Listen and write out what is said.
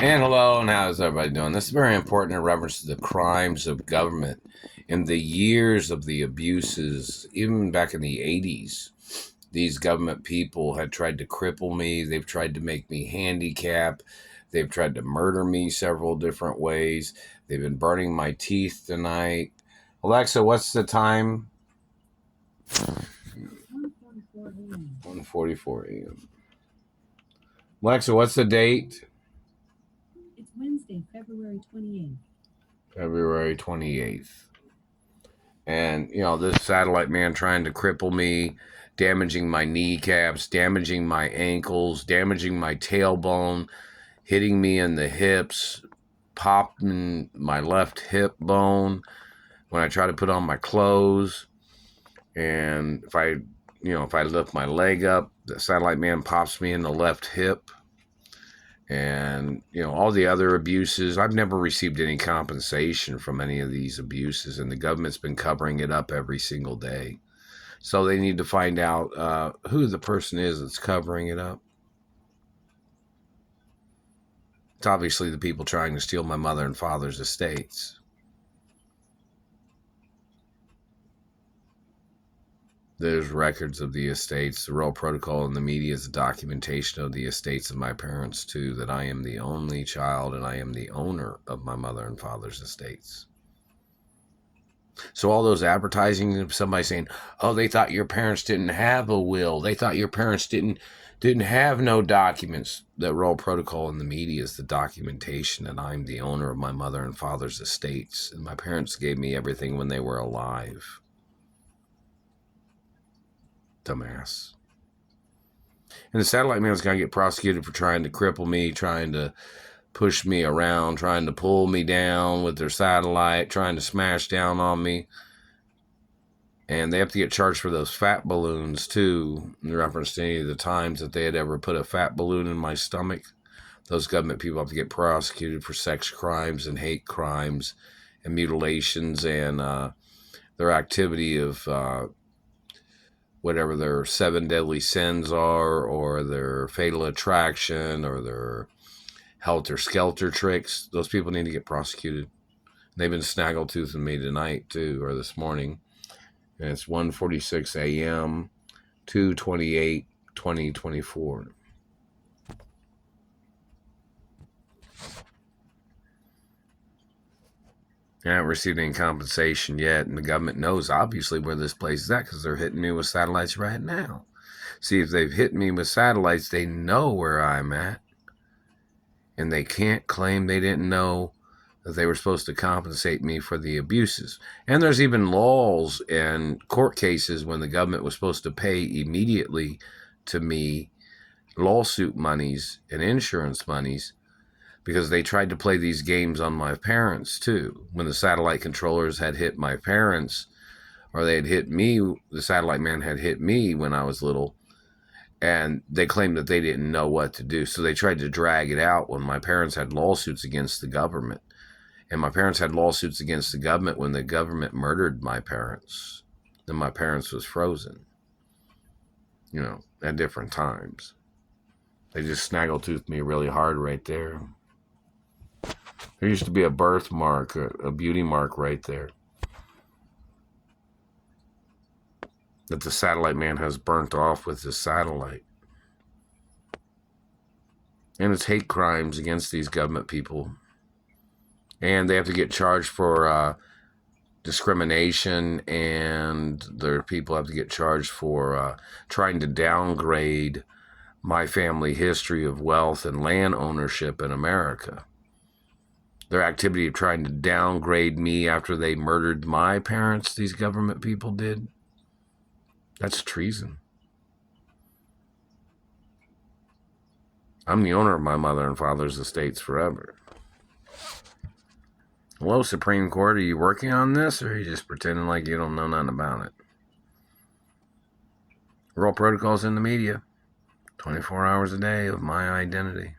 And hello, and how's everybody doing? This is very important in reference to the crimes of government in the years of the abuses, even back in the 80s. These government people had tried to cripple me. They've tried to make me handicapped. They've tried to murder me several different ways. They've been burning my teeth tonight. Alexa, what's the time? 1:44 a.m. Alexa, what's the date? It's Wednesday, February 28th. February 28th. And, this satellite man trying to cripple me, damaging my kneecaps, damaging my ankles, damaging my tailbone, hitting me in the hips, popping my left hip bone when I try to put on my clothes. And if I lift my leg up, the satellite man pops me in the left hip. And, all the other abuses. I've never received any compensation from any of these abuses, and the government's been covering it up every single day. So they need to find out who the person is that's covering it up. It's obviously the people trying to steal my mother and father's estates. There's records of the estates. The Royal Protocol in the media is a documentation of the estates of my parents, too, that I am the only child and I am the owner of my mother and father's estates. So all those advertising of somebody saying, oh, they thought your parents didn't have a will. They thought your parents didn't have no documents. The Royal Protocol in the media is the documentation that I'm the owner of my mother and father's estates. And my parents gave me everything when they were alive. Dumbass. And the satellite man's going to get prosecuted for trying to cripple me, trying to push me around, trying to pull me down with their satellite, trying to smash down on me. And they have to get charged for those fat balloons, too, in reference to any of the times that they had ever put a fat balloon in my stomach. Those government people have to get prosecuted for sex crimes and hate crimes and mutilations and their activity of whatever their 7 deadly sins are, or their fatal attraction, or their helter-skelter tricks. Those people need to get prosecuted. They've been snaggletoothing me tonight, too, or this morning. And it's 1:46 a.m., 2/28/2024. I haven't received any compensation yet, and the government knows, obviously, where this place is at because they're hitting me with satellites right now. See, if they've hit me with satellites, they know where I'm at, and they can't claim they didn't know that they were supposed to compensate me for the abuses. And there's even laws and court cases when the government was supposed to pay immediately to me lawsuit monies and insurance monies, because they tried to play these games on my parents, too. When the satellite controllers had hit my parents, or they had hit me, the satellite man had hit me when I was little, and they claimed that they didn't know what to do. So they tried to drag it out when my parents had lawsuits against the government. And my parents had lawsuits against the government when the government murdered my parents. Then my parents was frozen, at different times. They just snaggletooth me really hard right there. There used to be a birthmark, a beauty mark right there, that the satellite man has burnt off with his satellite. And it's hate crimes against these government people. And they have to get charged for discrimination, and their people have to get charged for trying to downgrade my family history of wealth and land ownership in America. Their activity of trying to downgrade me after they murdered my parents, these government people did, that's treason. I'm the owner of my mother and father's estates forever. Hello, Supreme Court, are you working on this, or are you just pretending like you don't know nothing about it? Royal Protocol's in the media, 24 hours a day of my identity.